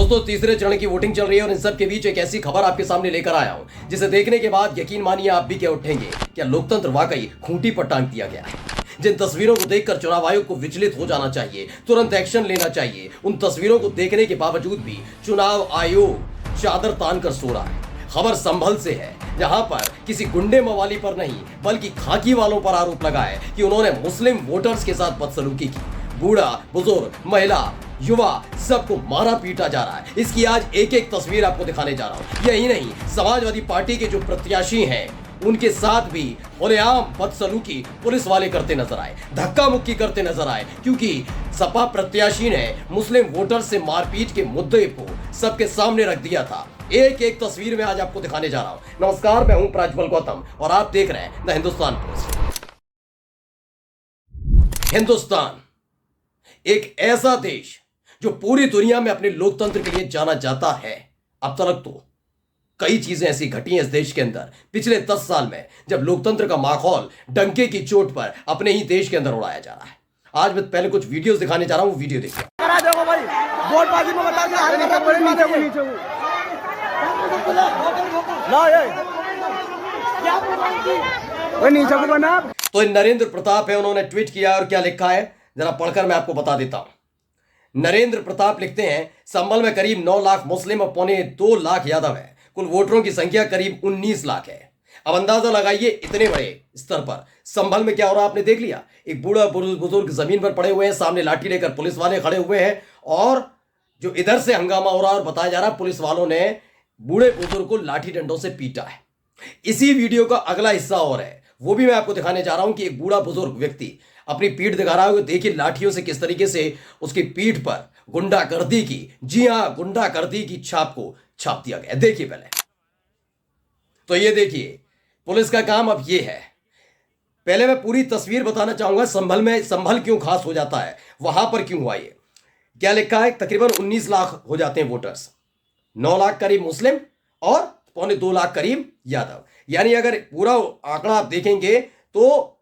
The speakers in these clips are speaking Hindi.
दोस्तों, तीसरे चरण की वोटिंग चल रही है और इन सब के बीच एक ऐसी खबर आपके सामने लेकर आया हूं जिसे देखने के बाद यकीन मानिए आप भी क्या उठेंगे। क्या लोकतंत्र वाकई खूंटी पर टांग दिया गया है? जिन तस्वीरों को देखकर चुनाव आयोग को विचलित हो जाना चाहिए, तुरंत एक्शन लेना चाहिए, उन तस्वीरों को देखने के बावजूद भी चुनाव आयोग चादर तान कर सो रहा है। खबर संभल से है, जहां पर किसी गुंडे मवाली पर नहीं बल्कि खाकी वालों पर आरोप लगा है कि उन्होंने मुस्लिम वोटर्स के साथ बदसलूकी की। बूढ़ा, बुजुर्ग, महिला, युवा सबको मारा पीटा जा रहा है। इसकी आज एक एक तस्वीर आपको दिखाने जा रहा हूं। यही नहीं, समाजवादी पार्टी के जो प्रत्याशी हैं उनके साथ भी खुलेआम बदसलूकी पुलिस वाले करते नजर आए, धक्का मुक्की करते नजर आए, क्योंकि सपा प्रत्याशी ने मुस्लिम वोटर से मारपीट के मुद्दे को सबके सामने रख दिया था। एक एक तस्वीर में आज आपको दिखाने जा रहा हूं। नमस्कार, मैं हूं प्राज्वल गौतम और आप देख रहे हैं द हिंदुस्तान पोस्ट। हिंदुस्तान एक ऐसा देश जो पूरी दुनिया में अपने लोकतंत्र के लिए जाना जाता है। अब तक तो कई चीजें ऐसी घटी हैं इस देश के अंदर पिछले 10 साल में, जब लोकतंत्र का माहौल डंके की चोट पर अपने ही देश के अंदर उड़ाया जा रहा है। आज मैं पहले कुछ वीडियोस दिखाने जा रहा हूं, वीडियो देखिए। करा देगा भाई, वोटबाजी में बता के हारे का कोई नहीं देखो नीचे वो ना ये ओए नीचे को बना। तो नरेंद्र प्रताप है, उन्होंने ट्वीट किया और क्या लिखा है जरा पढ़कर मैं आपको बता देता हूं। नरेंद्र प्रताप लिखते हैं, संभल में करीब 9 लाख मुस्लिम और 2.25 लाख यादव है। कुल वोटरों की संख्या करीब 19 लाख है। अब अंदाजा लगाइए इतने बड़े स्तर पर संभल में क्या हो रहा है। आपने देख लिया, एक बूढ़ा बुजुर्ग जमीन पर पड़े हुए हैं, सामने लाठी लेकर पुलिस वाले खड़े हुए हैं और जो इधर से हंगामा हो रहा है और बताया जा रहा है पुलिस वालों ने बूढ़े बुजुर्ग को लाठी डंडों से पीटा है। इसी वीडियो का अगला हिस्सा और है, वो भी मैं आपको दिखाने जा रहा हूं कि एक बूढ़ा बुजुर्ग व्यक्ति अपनी पीठ दिखा रहा है। देखिए लाठियों से किस तरीके से उसकी पीठ पर गुंडागर्दी की, जी हां, गुंडागर्दी की छाप को छाप दिया गया। देखिए पहले तो ये देखिए पुलिस का काम अब ये है। पहले मैं पूरी तस्वीर बताना चाहूंगा संभल में, संभल क्यों खास हो जाता है, वहां पर क्यों हुआ ये। क्या लिखा है, तकरीबन 19 लाख हो जाते हैं वोटर्स, 9 लाख करीब मुस्लिम और 2.25 लाख करीब यादव। यानी अगर पूरा आंकड़ा आप देखेंगे तो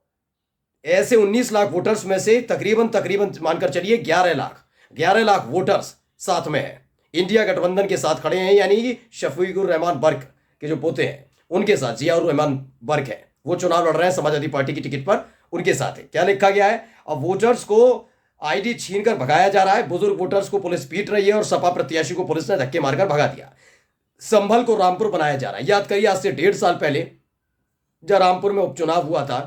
ऐसे 19 लाख वोटर्स में से तकरीबन मानकर चलिए 11 लाख वोटर्स साथ में है, इंडिया गठबंधन के साथ खड़े हैं। यानी कि शफीकुर रहमान बर्क के जो पोते हैं उनके साथ जियाउर रहमान बर्क है, वो चुनाव लड़ रहे हैं समाजवादी पार्टी की टिकट पर, उनके साथ है। क्या लिखा गया है, अब वोटर्स को आईडी छीनकर भगाया जा रहा है, बुजुर्ग वोटर्स को पुलिस पीट रही है और सपा प्रत्याशी को पुलिस ने धक्के मारकर भगा दिया। संभल को रामपुर बनाया जा रहा है। याद करिए आज से 1.5 साल पहले जब रामपुर में उपचुनाव हुआ था,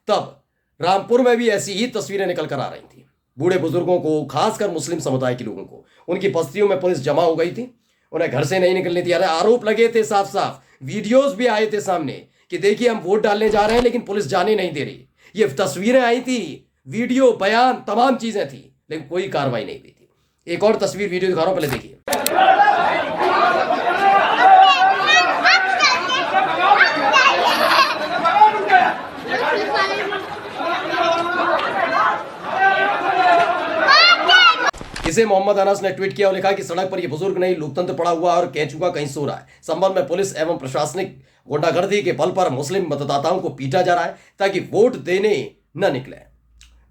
तब रामपुर में भी ऐसी ही तस्वीरें निकल कर आ रही थी। बूढ़े बुजुर्गों को, खासकर मुस्लिम समुदाय के लोगों को, उनकी बस्तियों में पुलिस जमा हो गई थी, उन्हें घर से नहीं निकलने दिया। आरोप लगे थे साफ साफ, वीडियोस भी आए थे सामने कि देखिए हम वोट डालने जा रहे हैं लेकिन पुलिस जाने नहीं दे रही। ये तस्वीरें आई थी, वीडियो, बयान, तमाम चीजें थी, लेकिन कोई कार्रवाई नहीं हुई थी। एक और तस्वीर वीडियो दिखा रहा हूं, पहले देखिए। इसे मोहम्मद अनस ने ट्वीट किया और लिखा कि सड़क पर यह बुजुर्ग नहीं, लोकतंत्र पड़ा हुआ और केंचुआ कहीं सो रहा है। संभल में पुलिस एवं प्रशासनिक गुंडागर्दी के बल पर मुस्लिम मतदाताओं को पीटा जा रहा है ताकि वोट देने न निकले।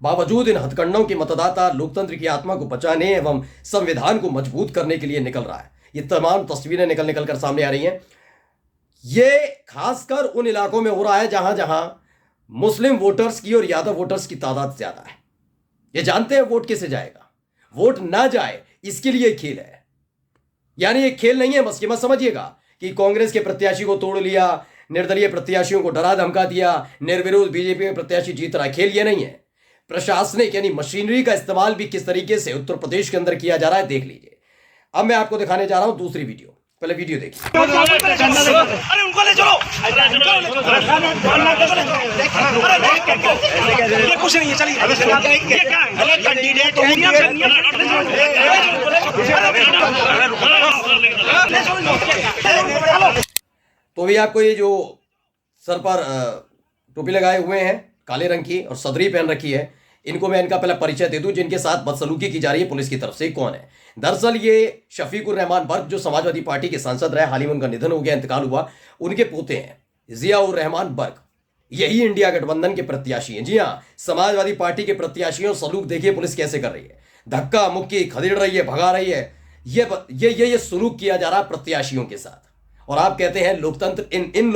बावजूद इन हथकंडों के मतदाता लोकतंत्र की आत्मा को बचाने एवं संविधान को मजबूत करने के लिए निकल रहा है। ये तमाम तस्वीरें निकल कर सामने आ रही हैं। ये खासकर उन इलाकों में हो रहा है जहां जहां मुस्लिम वोटर्स की और यादव वोटर्स की तादाद ज्यादा है। ये जानते हैं वोट कैसे जाएगा, वोट ना जाए इसके लिए खेल है। यानी ये खेल नहीं है बस, ये मत समझिएगा कि कांग्रेस के प्रत्याशी को तोड़ लिया, निर्दलीय प्रत्याशियों को डरा धमका दिया, निर्विरोध बीजेपी में प्रत्याशी जीत रहा है। खेल ये नहीं है। प्रशासनिक यानी मशीनरी का इस्तेमाल भी किस तरीके से उत्तर प्रदेश के अंदर किया जा रहा है देख लीजिए। अब मैं आपको दिखाने जा रहा हूं दूसरी वीडियो, पहले वीडियो देखिए। अरे उनको ले चलो, ये कुछ नहीं है, चलिए। ये क्या है? कैंडिडेट तो भी आपको ये जो सर पर टोपी लगाए हुए हैं काले रंग की और सदरी पहन रखी है, इनको मैं इनका पहला परिचय दे दूं जिनके साथ बदसलूकी की जा रही है पुलिस की तरफ से। कौन है? दरअसल ये शफीकुर रहमान बर्क जो समाजवादी पार्टी के सांसद रहे, हाल ही में उनका निधन हो गया, इंतकाल हुआ, उनके पोते हैं जियाउर रहमान बर्क। यही इंडिया गठबंधन के प्रत्याशी हैं। जी हां, समाजवादी पार्टी के प्रत्याशियों सलूक देखिए पुलिस कैसे कर रही है, धक्का मुक्की खदेड़ रही है, भगा रही है। ये सुलूक किया जा रहा है प्रत्याशियों के साथ। और आप कहते हैं लोकतंत्र इन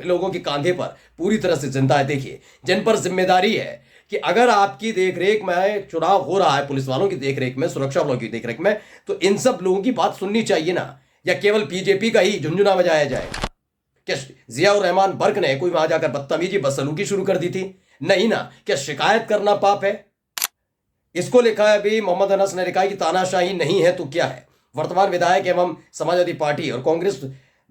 लोगों के कांधे पर पूरी तरह से जिंदा है। देखिए, जिन पर जिम्मेदारी है कि अगर आपकी देखरेख में चुनाव हो रहा है, पुलिस वालों की देखरेख में, सुरक्षा वालों की देखरेख में, तो इन सब लोगों की बात सुननी चाहिए ना, या केवल बीजेपी का ही झुंझुना बजाया जाएगा? क्या जियाउर रहमान बर्क ने कोई वहां जाकर बदतमीजी बदसलूकी शुरू कर दी थी? नहीं ना। क्या शिकायत करना पाप है? इसको लिखा है अभी मोहम्मद अनस ने लिखा है कि तानाशाही नहीं है तो क्या है। वर्तमान विधायक एवं समाजवादी पार्टी और कांग्रेस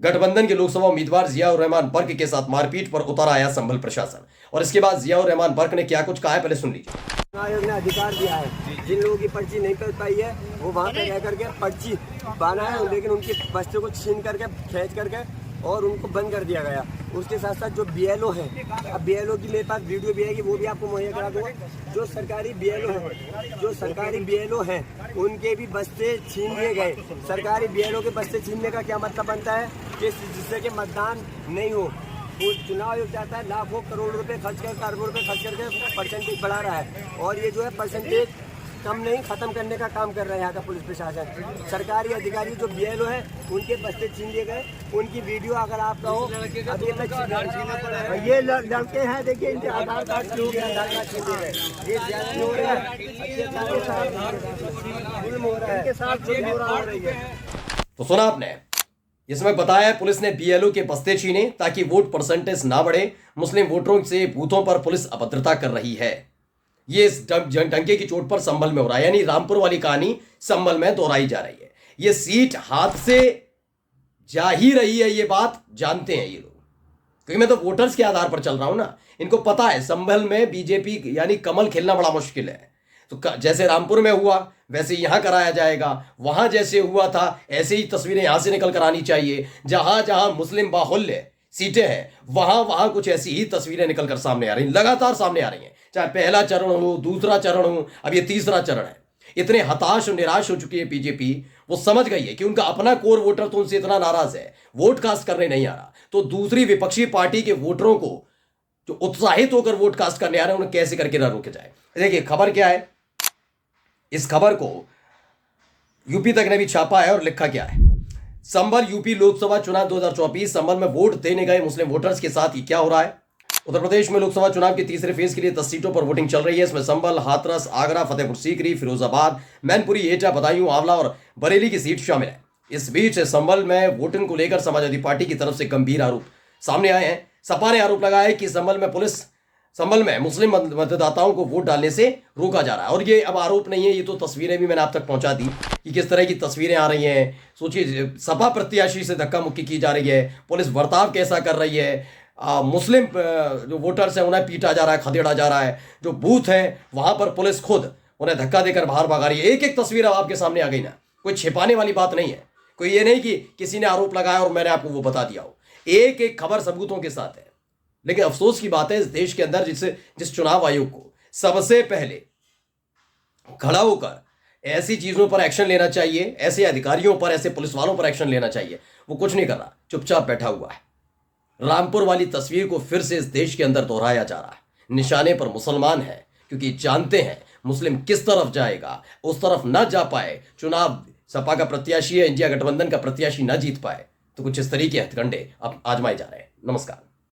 गठबंधन के लोकसभा उम्मीदवार जियाउर रहमान बर्क के साथ मारपीट पर उतर आया संभल प्रशासन। और इसके बाद जियाउर रहमान बर्क ने क्या कुछ कहा है, पहले सुन लीजिए। आयोग ने अधिकार दिया है, जिन लोगों की पर्ची नहीं कर पाई है वो वहाँ पे रह करके पर्ची बनाए, लेकिन उनके बच्चे को छीन करके खींच करके और उनको बंद कर दिया गया। उसके साथ साथ जो BLO है, अब BLO की मेरे पास वीडियो भी आएगी, वो भी आपको मुहैया करा दूंगा। जो सरकारी BLO हैं उनके भी बस्ते छीन लिए गए। सरकारी BLO के बस्ते छीनने का क्या मतलब बनता है कि जिससे कि मतदान नहीं हो। वो चुनाव आयोग चाहता है लाखों करोड़ रुपए खर्च कर, अरबों रुपए खर्च करके परसेंटेज बढ़ा रहा है, और ये जो है परसेंटेज कम नहीं, खत्म करने का काम कर रहा है यहाँ का पुलिस प्रशासन। सरकारी अधिकारी जो BLO है उनके बस्ते छीन लिए गए। उनकी वीडियो अगर आप कहो, अभी ये लड़के हैं, देखिए इनके आधार कार्ड छीन लिए गए। ये ज्यादा हो रहा है, जुल्म हो रहा है, इनके साथ जुल्म हो रही है। तो सुना आपने, इसमें बताया पुलिस ने BLO के बस्ते छीने ताकि वोट परसेंटेज ना बढ़े। मुस्लिम वोटरों से बूथों पर पुलिस अभद्रता कर रही है। ये इस डंके की चोट पर संभल में हो रहा है, यानी रामपुर वाली कहानी संभल में दोहराई जा रही है। ये सीट हाथ से जा ही रही है, ये बात जानते हैं ये लोग, क्योंकि मैं तो वोटर्स के आधार पर चल रहा हूं ना। इनको पता है संभल में बीजेपी यानी कमल खेलना बड़ा मुश्किल है। तो जैसे रामपुर में हुआ वैसे यहां कराया जाएगा, वहां जैसे हुआ था ऐसे ही तस्वीरें यहां से निकल कर आनी चाहिए। जहां जहां मुस्लिम बाहुल्य सीटें हैं वहां वहां कुछ ऐसी ही तस्वीरें निकल कर सामने आ रही, लगातार सामने आ रही हैं। चाहे पहला चरण हो, दूसरा चरण हो, अब ये तीसरा चरण है। इतने हताश और निराश हो चुकी है बीजेपी, वो समझ गई है कि उनका अपना कोर वोटर तो उनसे इतना नाराज है, वोट कास्ट करने नहीं आ रहा, तो दूसरी विपक्षी पार्टी के वोटरों को जो उत्साहित होकर वोट कास्ट करने आ रहे हैं उन्हें कैसे करके ना रोके जाए। देखिए खबर क्या है, इस खबर को यूपी तक ने भी छापा है और लिखा क्या है। संभल यूपी लोकसभा चुनाव 2024, संभल में वोट देने गए मुस्लिम वोटर्स के साथ ही क्या हो रहा है। उत्तर प्रदेश में लोकसभा चुनाव के तीसरे फेज के लिए 10 सीटों पर वोटिंग चल रही है। इसमें संभल, हाथरस, आगरा, फतेहपुर सीकरी, फिरोजाबाद, मैनपुरी, एटा, बदायूं, आंवला और बरेली की सीट शामिल है। इस बीच संभल में वोटिंग को लेकर समाजवादी पार्टी की तरफ से गंभीर आरोप सामने आए हैं। सपा ने आरोप लगाया है कि संभल में मुस्लिम मतदाताओं को वोट डालने से रोका जा रहा है। और ये अब आरोप नहीं है, ये तो तस्वीरें भी मैंने आप तक पहुंचा दी कि किस तरह की तस्वीरें आ रही हैं। सोचिए, सपा प्रत्याशी से धक्का मुक्की की जा रही है, पुलिस बर्ताव कैसा कर रही है, मुस्लिम जो वोटर्स हैं उन्हें पीटा जा रहा है, खदेड़ा जा रहा है, जो बूथ है वहां पर पुलिस खुद उन्हें धक्का देकर बाहर भगा रही है। एक एक तस्वीर अब आपके सामने आ गई ना, कोई छिपाने वाली बात नहीं है। कोई ये नहीं कि किसी ने आरोप लगाया और मैंने आपको वो बता दिया हो, एक एक खबर सबूतों के साथ है। लेकिन अफसोस की बात है इस देश के अंदर जिस चुनाव आयोग को सबसे पहले खड़ा होकर ऐसी चीजों पर एक्शन लेना चाहिए, ऐसे अधिकारियों पर, ऐसे पुलिस वालों पर एक्शन लेना चाहिए, वो कुछ नहीं कर रहा, चुपचाप बैठा हुआ है। रामपुर वाली तस्वीर को फिर से इस देश के अंदर दोहराया जा रहा है। निशाने पर मुसलमान है, क्योंकि जानते हैं मुस्लिम किस तरफ जाएगा, उस तरफ न जा पाए, चुनाव सपा का प्रत्याशी है, इंडिया गठबंधन का प्रत्याशी न जीत पाए, तो कुछ इस तरीके हथकंडे अब आजमाए जा रहे हैं। नमस्कार।